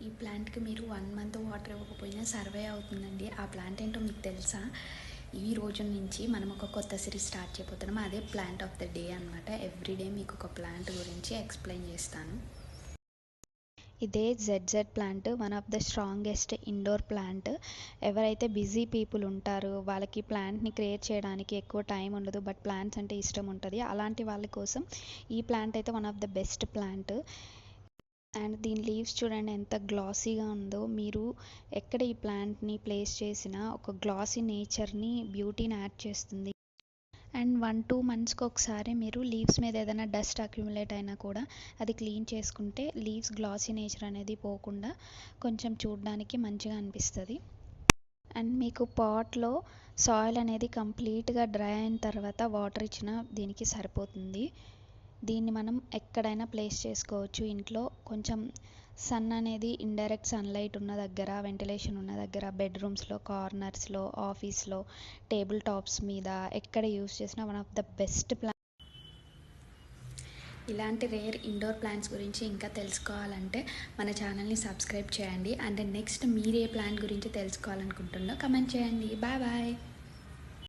ఈ ప్లాంట్కి మీరు 1 మంత్ వాటర్ ఇవ్వకపోయినా సర్వే అవుతుందండి. ఆ ప్లాంట్ ఏంటో మీకు తెలుసా? ఈ రోజు నుంచి మనం ఒక కొత్త సిరీస్ స్టార్ట్ చేయబోతున్నాం. అదే ప్లాంట్ ఆఫ్ ద డే అనమాట. ఎవ్రీడే మీకు ఒక ప్లాంట్ గురించి ఎక్స్ప్లెయిన్ చేస్తాను. ఇదే Z plant, one of the strongest indoor plant. ఎవరైతే బిజీ పీపుల్ ఉంటారో వాళ్ళకి ప్లాంట్ని క్రియేట్ చేయడానికి ఎక్కువ టైం ఉండదు, బట్ ప్లాంట్స్ అంటే ఇష్టం ఉంటుంది. అలాంటి వాళ్ళ కోసం ఈ ప్లాంట్ అయితే one of the best plant. And దీని లీవ్స్ చూడండి ఎంత గ్లాసీగా ఉందో. మీరు ఎక్కడ ఈ ప్లాంట్ని ప్లేస్ చేసినా ఒక గ్లాసీ నేచర్ని, బ్యూటీని యాడ్ చేస్తుంది. అండ్ 1-2 మంత్స్కి ఒకసారి మీరు లీవ్స్ మీద ఏదైనా డస్ట్ అక్యుములేట్ అయినా కూడా అది క్లీన్ చేసుకుంటే లీవ్స్ గ్లాసీ నేచర్ అనేది పోకుండా కొంచెం చూడడానికి మంచిగా అనిపిస్తుంది. అండ్ మీకు పాట్లో సాయిల్ అనేది కంప్లీట్గా డ్రై అయిన తర్వాత వాటర్ ఇచ్చినా దీనికి సరిపోతుంది. దీన్ని మనం ఎక్కడైనా ప్లేస్ చేసుకోవచ్చు ఇంట్లో. కొంచెం సన్ అనేది ఇండైరెక్ట్ సన్లైట్ ఉన్న దగ్గర, వెంటిలేషన్ ఉన్న దగ్గర, బెడ్రూమ్స్లో, కార్నర్స్లో, ఆఫీస్లో, టేబుల్ టాప్స్ మీద ఎక్కడ యూస్ చేసినా one of the best plant. ఇలాంటి రేర్ ఇండోర్ ప్లాంట్స్ గురించి ఇంకా తెలుసుకోవాలంటే మన ఛానల్ని సబ్స్క్రైబ్ చేయండి. అండ్ నెక్స్ట్ మీరు ఏ ప్లాంట్ గురించి తెలుసుకోవాలనుకుంటుందో కమెంట్ చేయండి. Bye bye.